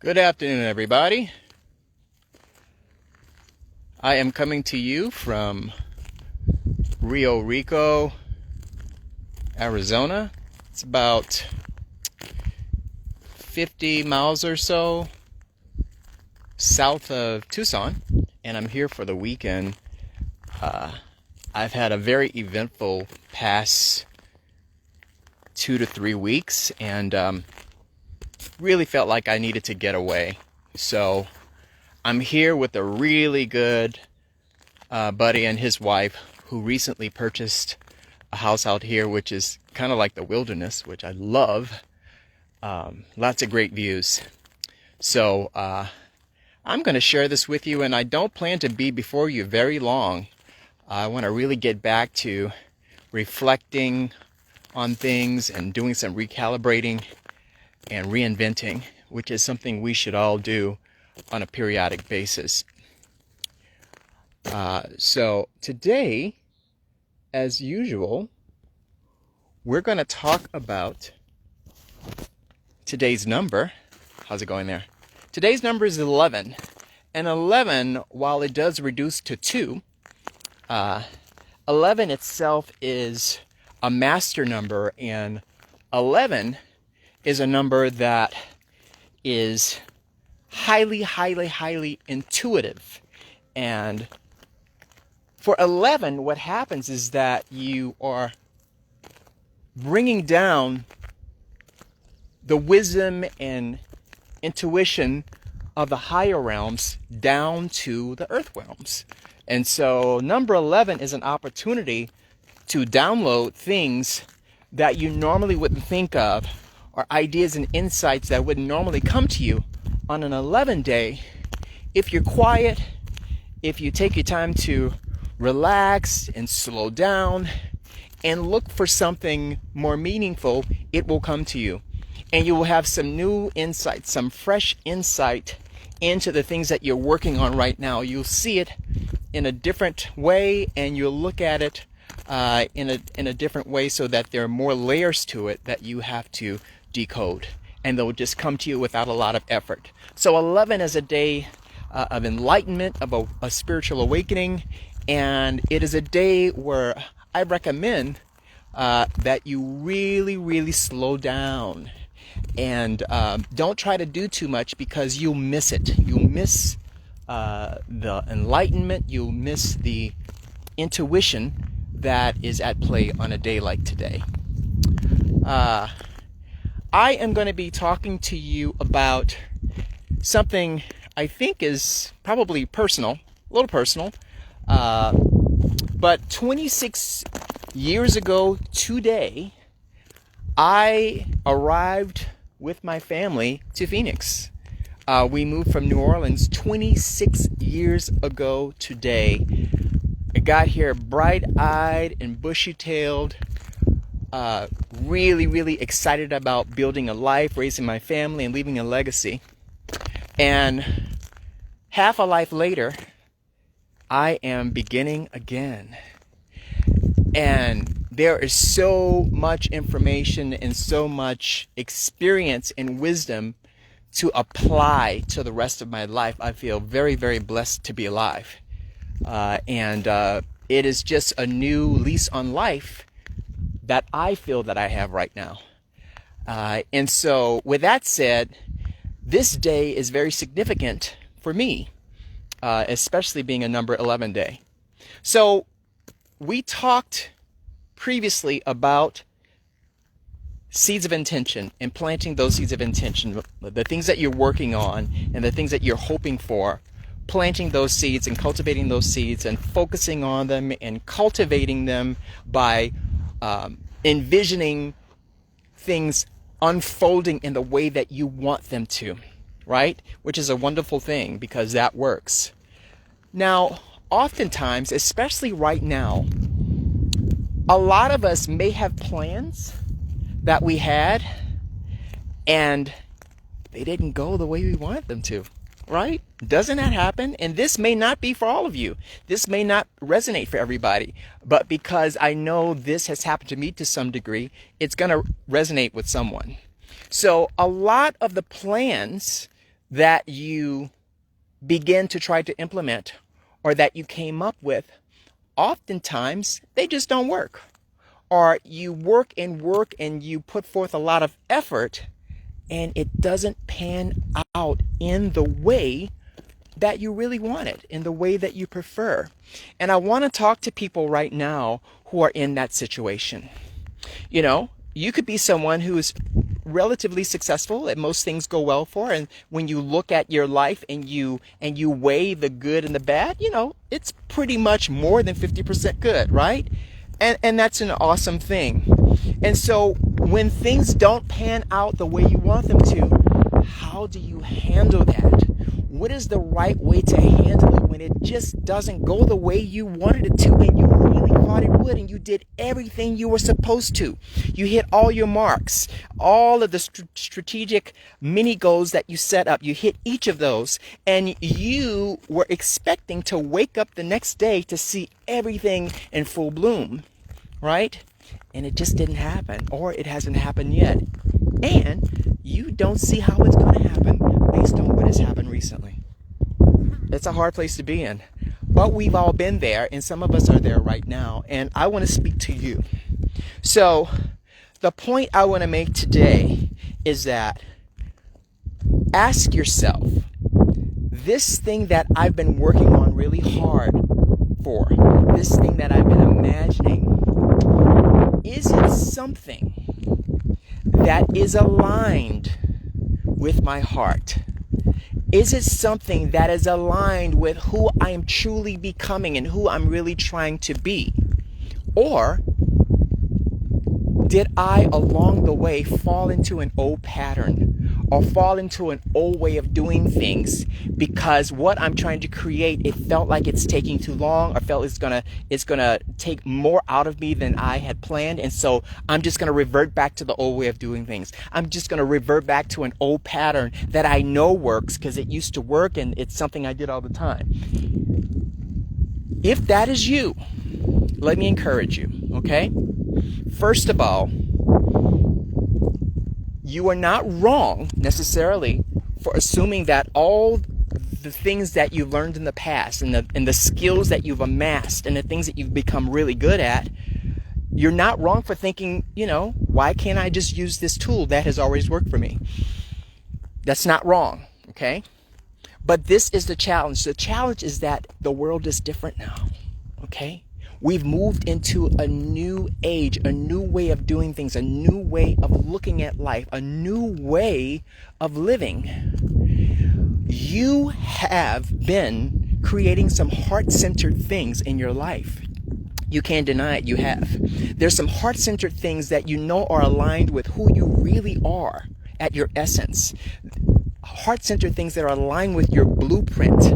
Good afternoon, everybody. I am coming to you from Riorico, Arizona. It's about 50 miles or so south of Tucson, and I'm here for the weekend. I've had a very eventful past 2 to 3 weeks, and really felt like I needed to get away. So I'm here with a really good buddy and his wife who recently purchased a house out here, which is kind of like the wilderness, which I love. Lots of great views. So I'm going to share this with you, and I don't plan to be before you very long. I want to really get back to reflecting on things and doing some recalibrating and reinventing, which is something we should all do on a periodic basis. So today, as usual, we're going to talk about today's number. How's it going there? Today's number is 11. And 11, while it does reduce to 2, 11 itself is a master number, and 11 is a number that is highly intuitive. And for 11, what happens is that you are bringing down the wisdom and intuition of the higher realms down to the earth realms. And so number 11 is an opportunity to download things that you normally wouldn't think of, or ideas and insights that wouldn't normally come to you on an 11 day. If you're quiet, if you take your time to relax and slow down and look for something more meaningful, it will come to you. And you will have some new insight, some fresh insight into the things that you're working on right now. You'll see it in a different way, and you'll look at it in a different way, so that there are more layers to it that you have to decode, and they'll just come to you without a lot of effort. So 11 is a day of enlightenment, of a spiritual awakening, and it is a day where I recommend that you really slow down and don't try to do too much, because you'll miss it. You'll miss the enlightenment, you'll miss the intuition that is at play on a day like today. I am going to be talking to you about something I think is probably personal, a little personal, but 26 years ago today, I arrived with my family to Phoenix. We moved from New Orleans 26 years ago today. I got here bright-eyed and bushy-tailed, really excited about building a life, raising my family, and leaving a legacy. And half a life later, I am beginning again. And there is so much information and so much experience and wisdom to apply to the rest of my life. I feel very blessed to be alive. And it is just a new lease on life that I feel that I have right now. And so with that said, this day is very significant for me, especially being a number 11 day. So we talked previously about seeds of intention and planting those seeds of intention, the things that you're working on and the things that you're hoping for, planting those seeds and cultivating those seeds and focusing on them and cultivating them by envisioning things unfolding in the way that you want them to, right? Which is a wonderful thing, because that works. Now, oftentimes, especially right now, a lot of us may have plans that we had and they didn't go the way we wanted them to, right? Doesn't that happen? And this may not be for all of you. This may not resonate for everybody, but because I know this has happened to me to some degree, it's going to resonate with someone. So a lot of the plans that you begin to try to implement or that you came up with, oftentimes they just don't work. Or you work and you put forth a lot of effort and it doesn't pan out in the way that you really want it, in the way that you prefer. And I want to talk to people right now who are in that situation. You know, you could be someone who is relatively successful and most things go well for, and when you look at your life and you weigh the good and the bad, you know, it's pretty much more than 50% good, right? And that's an awesome thing. And so when things don't pan out the way you want them to, how do you handle that? What is the right way to handle it when it just doesn't go the way you wanted it to and you really thought it would and you did everything you were supposed to? You hit all your marks, all of the strategic mini goals that you set up. You hit each of those and you were expecting to wake up the next day to see everything in full bloom, right? And it just didn't happen, or it hasn't happened yet. And you don't see how it's going to happen based on what has happened recently. It's a hard place to be in. But we've all been there, and some of us are there right now. And I want to speak to you. So the point I want to make today is that ask yourself, this thing that I've been working on really hard for, this thing that I've been imagining, is it something that is aligned with my heart? Is it something that is aligned with who I am truly becoming and who I'm really trying to be? Or did I, along the way, fall into an old pattern or fall into an old way of doing things because what I'm trying to create, it felt like it's taking too long, or felt it's gonna take more out of me than I had planned, and so I'm just gonna revert back to the old way of doing things. I'm just gonna revert back to an old pattern that I know works because it used to work and it's something I did all the time. If that is you, let me encourage you, okay? First of all, you are not wrong necessarily for assuming that all the things that you've learned in the past and the skills that you've amassed and the things that you've become really good at, you're not wrong for thinking, you know, why can't I just use this tool that has always worked for me? That's not wrong, okay? But this is the challenge. The challenge is that the world is different now, okay? We've moved into a new age, a new way of doing things, a new way of looking at life, a new way of living. You have been creating some heart-centered things in your life. You can't deny it, you have. There's some heart-centered things that you know are aligned with who you really are at your essence. Heart-centered things that are aligned with your blueprint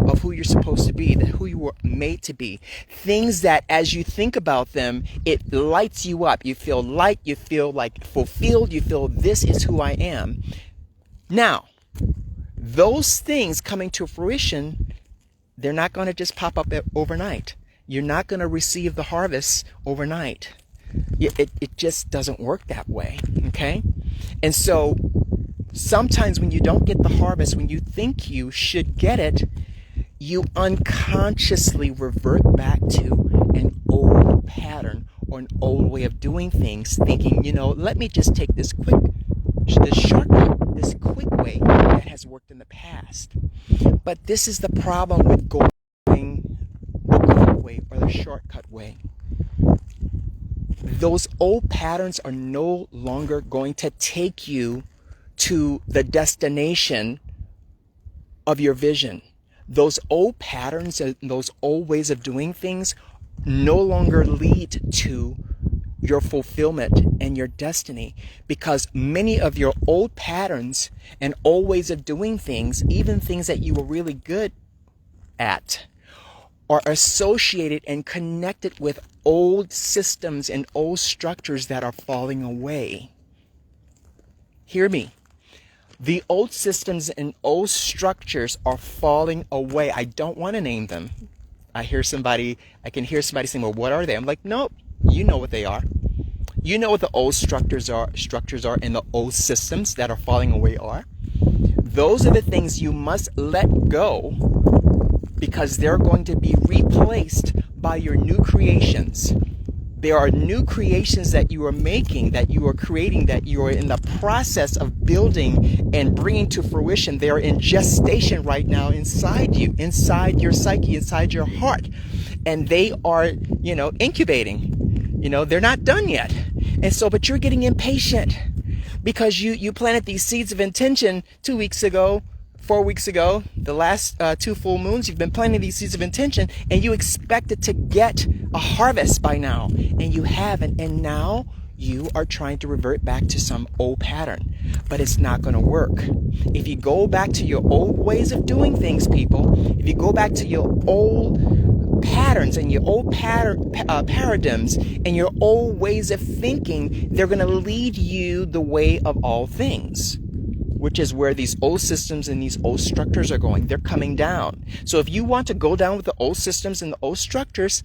of who you're supposed to be, who you were made to be. Things that as you think about them, it lights you up. You feel light, you feel like fulfilled, you feel this is who I am. Now, those things coming to fruition, they're not going to just pop up overnight. You're not going to receive the harvest overnight. It just doesn't work that way, okay? And so sometimes when you don't get the harvest, when you think you should get it, you unconsciously revert back to an old pattern or an old way of doing things, thinking, you know, let me just take this shortcut, this quick way that has worked in the past. But this is the problem with going the quick way or the shortcut way. Those old patterns are no longer going to take you to the destination of your vision. Those old patterns and those old ways of doing things no longer lead to your fulfillment and your destiny, because many of your old patterns and old ways of doing things, even things that you were really good at, are associated and connected with old systems and old structures that are falling away. Hear me. The old systems and old structures are falling away. I don't want to name them. I can hear somebody saying, well, what are they? I'm like, no, you know what they are. You know what the old structures are and the old systems that are falling away are. Those are the things you must let go, because they're going to be replaced by your new creations. There are new creations that you are making, that you are creating, that you are in the process of building and bringing to fruition. They're in gestation right now inside you, inside your psyche, inside your heart. And they are, incubating. They're not done yet. And so, but you're getting impatient because you planted these seeds of intention 2 weeks ago, 4 weeks ago, the last 2 full moons. You've been planting these seeds of intention, and you expected to get a harvest by now, and you haven't. And now you are trying to revert back to some old pattern, but it's not going to work. If you go back to your old ways of doing things, people, if you go back to your old patterns and your old paradigms and your old ways of thinking, they're going to lead you the way of all things, which is where these old systems and these old structures are going. They're coming down. So if you want to go down with the old systems and the old structures,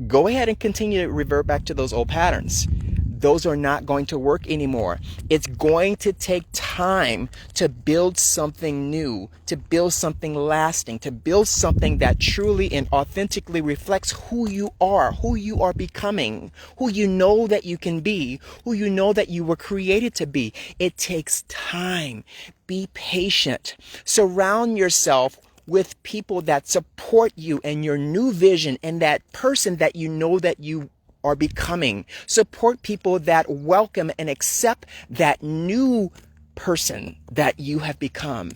go ahead and continue to revert back to those old patterns. Those are not going to work anymore. It's going to take time to build something new, to build something lasting, to build something that truly and authentically reflects who you are becoming, who you know that you can be, who you know that you were created to be. It takes time. Be patient. Surround yourself with people that support you and your new vision and that person that you know that you are becoming. Support people that welcome and accept that new person that you have become.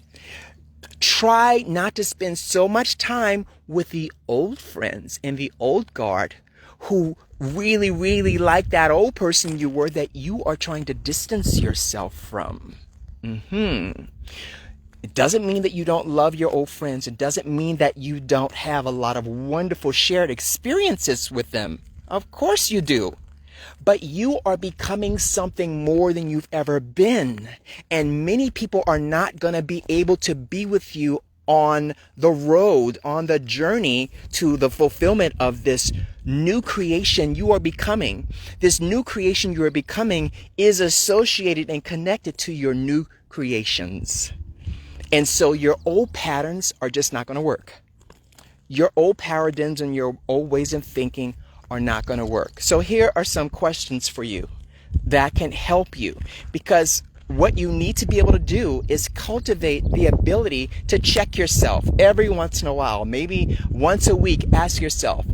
Try not to spend so much time with the old friends and the old guard who really, really like that old person you were that you are trying to distance yourself from. It doesn't mean that you don't love your old friends. It doesn't mean that you don't have a lot of wonderful shared experiences with them. Of course you do. But you are becoming something more than you've ever been. And many people are not going to be able to be with you on the road, on the journey to the fulfillment of this new creation you are becoming. This new creation you are becoming is associated and connected to your new creations. And so your old patterns are just not going to work. Your old paradigms and your old ways of thinking are not going to work. So here are some questions for you that can help you, because what you need to be able to do is cultivate the ability to check yourself every once in a while, maybe once a week. Ask yourself,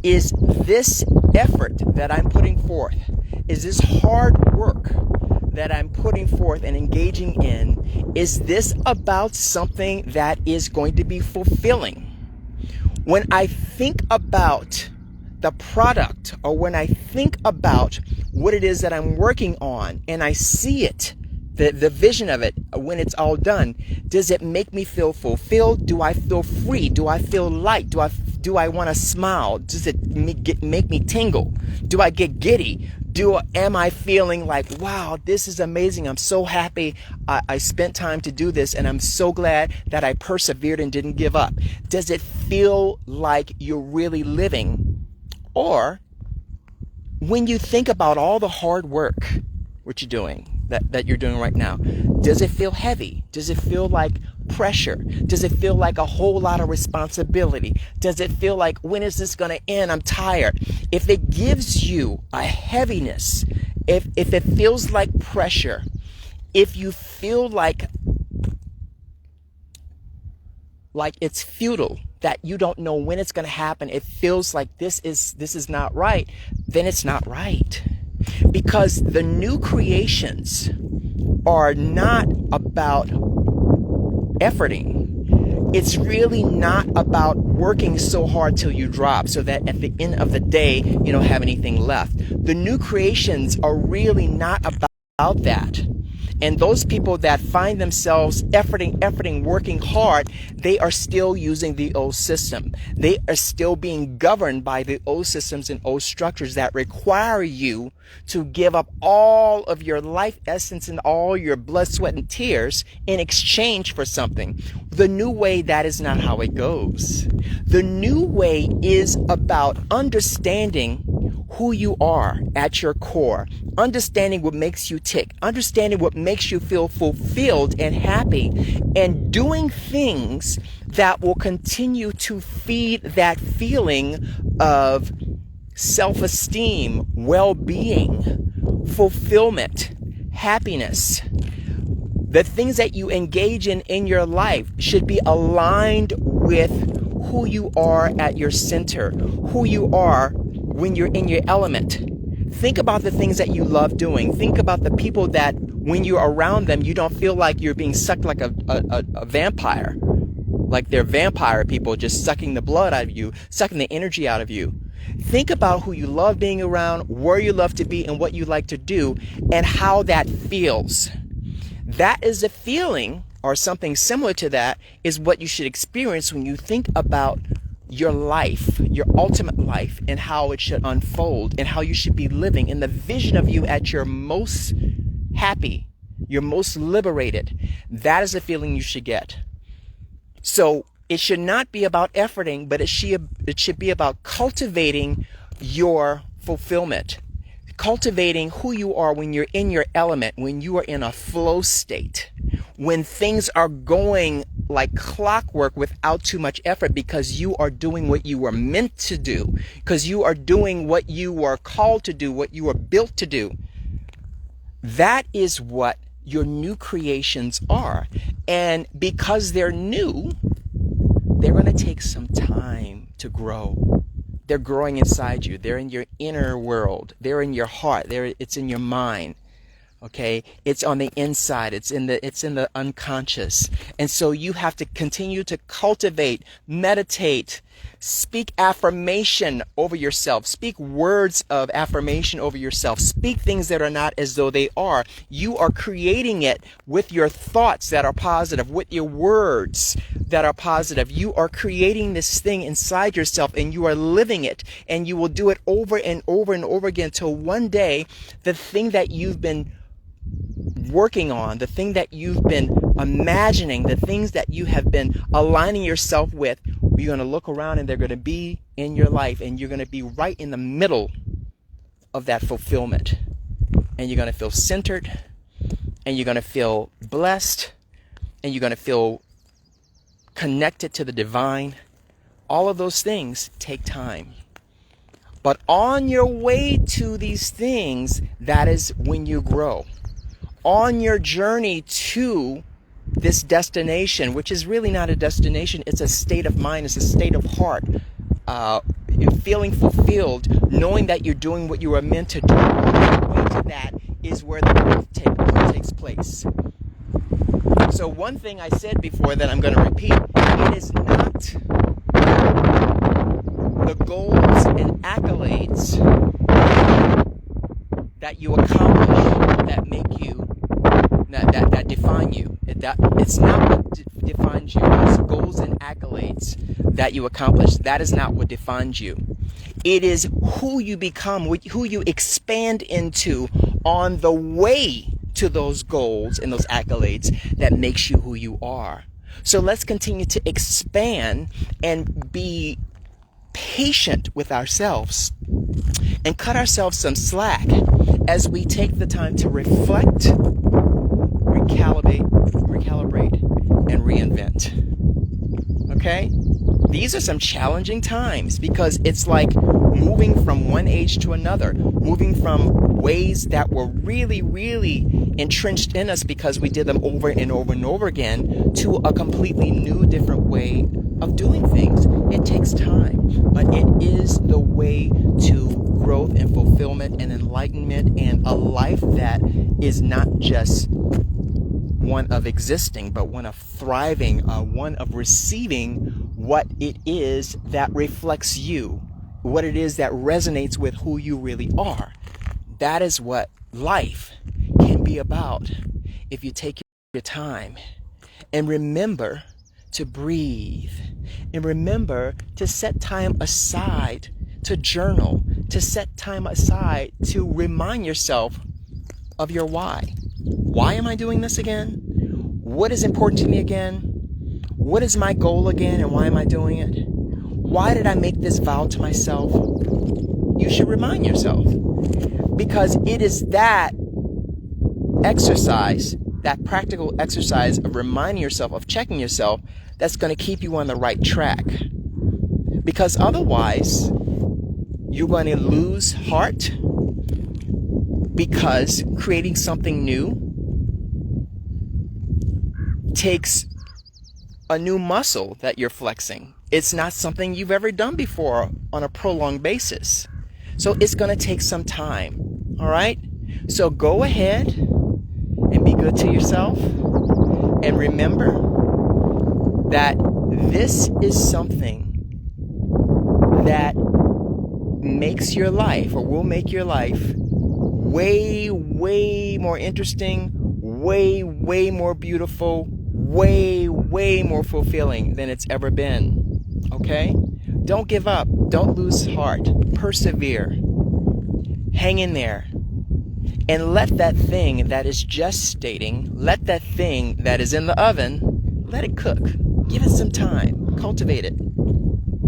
is this effort that I'm putting forth, is this hard work that I'm putting forth and engaging in, is this about something that is going to be fulfilling? When I think about the product, or when I think about what it is that I'm working on and I see it, the vision of it, when it's all done, does it make me feel fulfilled? Do I feel free? Do I feel light? Do I want to smile? Does it make me tingle? Do I get giddy? Am I feeling like, wow, this is amazing. I'm so happy I spent time to do this, and I'm so glad that I persevered and didn't give up. Does it feel like you're really living? Or when you think about all the hard work, what you're doing, that you're doing right now, does it feel heavy? Does it feel like pressure? Does it feel like a whole lot of responsibility? Does it feel like, when is this going to end? I'm tired. If it gives you a heaviness, if it feels like pressure, if you feel like it's futile, that you don't know when it's going to happen, it feels like this is not right, then it's not right. Because the new creations are not about efforting. It's really not about working so hard till you drop, so that at the end of the day you don't have anything left. The new creations are really not about that. And those people that find themselves efforting, working hard, they are still using the old system. They are still being governed by the old systems and old structures that require you to give up all of your life essence and all your blood, sweat, and tears in exchange for something. The new way, that is not how it goes. The new way is about understanding who you are at your core, understanding what makes you tick, understanding what makes you feel fulfilled and happy, and doing things that will continue to feed that feeling of self-esteem, well-being, fulfillment, happiness. The things that you engage in your life should be aligned with who you are at your center, who you are when you're in your element. Think about the things that you love doing. Think about the people that when you're around them, you don't feel like you're being sucked like a vampire. Like they're vampire people just sucking the blood out of you, sucking the energy out of you. Think about who you love being around, where you love to be, and what you like to do, and how that feels. That is a feeling, or something similar to that, is what you should experience when you think about your life, your ultimate life, and how it should unfold, and how you should be living, and the vision of you at your most happy, your most liberated. That is the feeling you should get. So it should not be about efforting, but it should be about cultivating your fulfillment, cultivating who you are when you're in your element, when you are in a flow state, when things are going like clockwork without too much effort, because you are doing what you were meant to do, because you are doing what you were called to do, what you were built to do. That is what your new creations are. And because they're new, they're going to take some time to grow. They're growing inside you. They're in your inner world. They're in your heart. It's in your mind. Okay? It's on the inside. It's in the unconscious. And so you have to continue to cultivate, meditate, speak affirmation over yourself. Speak words of affirmation over yourself. Speak things that are not as though they are. You are creating it with your thoughts that are positive, with your words that are positive. You are creating this thing inside yourself, and you are living it, and you will do it over and over and over again till one day the thing that you've been working on, the thing that you've been imagining, the things that you have been aligning yourself with, you're going to look around and they're going to be in your life, and you're going to be right in the middle of that fulfillment. And you're going to feel centered, and you're going to feel blessed, and you're going to feel connected to the divine. All of those things take time. But on your way to these things, that is when you grow. On your journey to this destination, which is really not a destination, it's a state of mind, it's a state of heart, feeling fulfilled, knowing that you're doing what you were meant to do. On the way to that is where the growth takes place. So one thing I said before that I'm going to repeat, it is not the goals and accolades that you accomplish that make you, that define you. It's not what defines you. It's goals and accolades that you accomplish. That is not what defines you. It is who you become, who you expand into on the way to those goals and those accolades that makes you who you are. So let's continue to expand and be patient with ourselves and cut ourselves some slack as we take the time to reflect, recalibrate, and reinvent. Okay? These are some challenging times because it's like moving from one age to another, moving from ways that were really, really entrenched in us because we did them over and over and over again to a completely new, different way of doing things. It takes time, but it is the way to growth and fulfillment and enlightenment and a life that is not just one of existing, but one of thriving, one of receiving what it is that reflects you, what it is that resonates with who you really are. That is what life can be about if you take your time and remember to breathe and remember to set time aside to journal, to set time aside to remind yourself of your why. Why am I doing this again? What is important to me again? What is my goal again, and why am I doing it? Why did I make this vow to myself? you should remind yourself. Because it is that exercise, that practical exercise of reminding yourself, of checking yourself, that's going to keep you on the right track. Because otherwise, you're going to lose heart, because creating something new takes a new muscle that you're flexing. It's not something you've ever done before on a prolonged basis. So it's going to take some time. All right? So go ahead and be good to yourself. And remember that this is something that makes your life, or will make your life, way, way more interesting, way, way more beautiful, way, way more fulfilling than it's ever been. Okay? Don't give up. Don't lose heart. Persevere. Hang in there. And let that thing that is gestating, let that thing that is in the oven, let it cook. Give it some time. Cultivate it.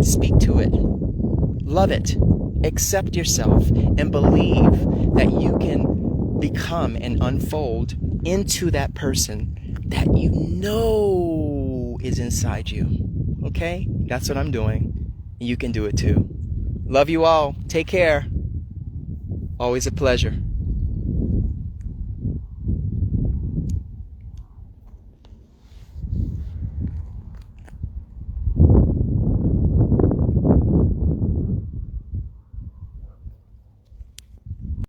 Speak to it. Love it. Accept yourself and believe that you can become and unfold into that person that you know is inside you. Okay? That's what I'm doing. You can do it too. Love you all. Take care. Always a pleasure.